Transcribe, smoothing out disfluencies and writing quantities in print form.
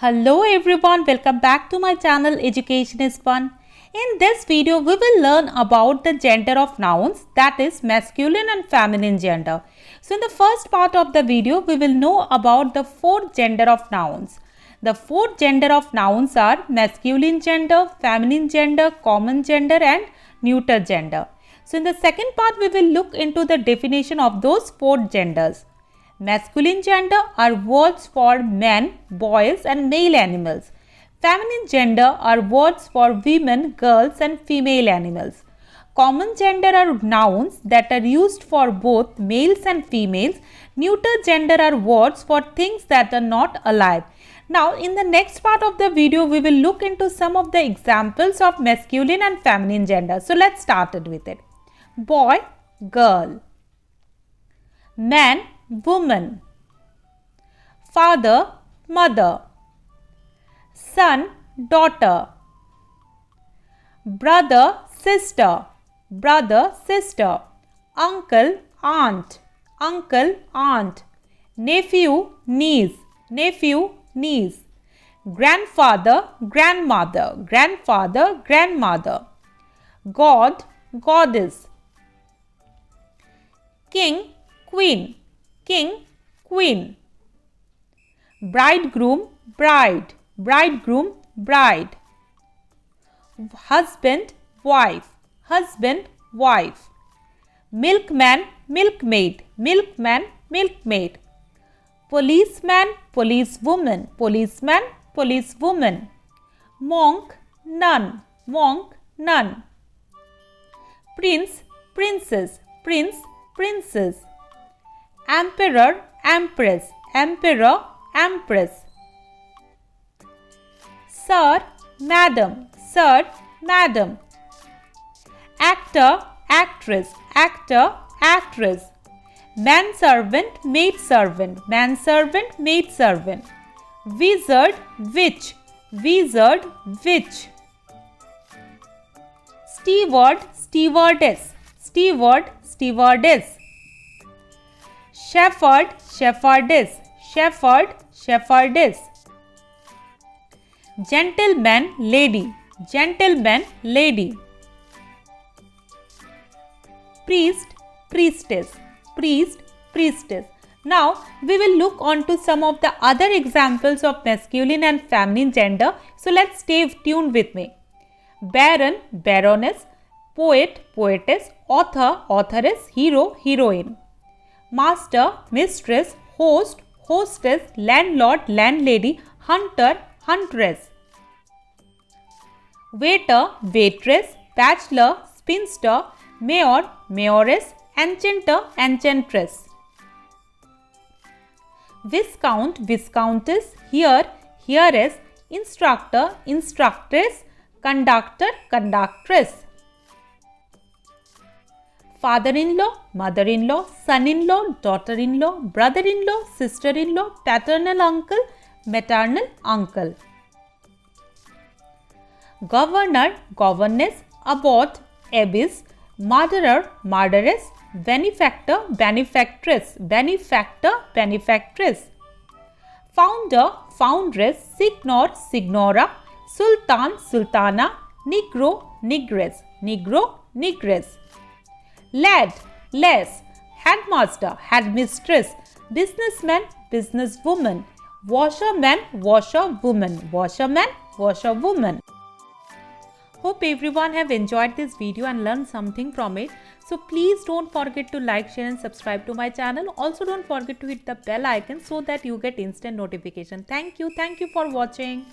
Hello everyone, welcome back to my channel Education is Fun. In this video, we will learn about the gender of nouns, that is masculine and feminine gender. So in the first part of the video, we will know about the four gender of nouns. The four gender of nouns are masculine gender, feminine gender, common gender and neuter gender. So in the second part, we will look into the definition of those four genders. Masculine gender are words for men, boys and male animals. Feminine gender are words for women, girls and female animals. Common gender are nouns that are used for both males and females. Neuter gender are words for things that are not alive. Now in the next part of the video, we will look into some of the examples of masculine and feminine gender. So let's start it with it. Boy, girl. Man, woman. Father, mother. Son, daughter. Brother, sister. Brother, sister. Uncle, aunt. Uncle, aunt. Nephew, niece. Nephew, niece. Grandfather, grandmother. Grandfather, grandmother. God, goddess. King, queen. King, queen. Bridegroom, bride. Bridegroom, bride. Husband, wife. Husband, wife. Milkman, milkmaid. Milkman, milkmaid. Policeman, policewoman. Policeman, policewoman. Monk, nun. Monk, nun. Prince, princess. Prince, princess. Emperor, empress. Emperor, empress. Sir, madam. Sir, madam. Actor, actress. Actor, actress. Manservant, maidservant. Manservant, maidservant. Wizard, witch. Wizard, witch. Steward, stewardess. Steward, stewardess. Shepherd, shepherdess. Shepherd, shepherdess. Gentleman, lady. Gentleman, lady. Priest, priestess. Priest, priestess. Now we will look on to some of the other examples of masculine and feminine gender. So let's stay tuned with me. Baron, baroness. Poet, poetess. Author, authoress. Hero, heroine. Master, mistress. Host, hostess. Landlord, landlady. Hunter, huntress. Waiter, waitress. Bachelor, spinster. Mayor, mayoress. Enchanter, enchantress. Viscount, viscountess. Heiress. Instructor, instructress. Conductor, conductress. Father-in-law, mother-in-law, son-in-law, daughter-in-law, brother-in-law, sister-in-law, paternal uncle, maternal uncle. Governor, governess, abbot, abbess, murderer, murderess, benefactor, benefactress, benefactor, benefactress. Founder, foundress, signor, signora, sultan, sultana, negro, negress, negro, negress. Lad, lass, headmaster, headmistress, businessman, businesswoman, washerman, washerwoman, washerman, washerwoman. Hope everyone have enjoyed this video and learned something from it. So please don't forget to like, share and subscribe to my channel. Also don't forget to hit the bell icon so that you get instant notification. Thank you for watching.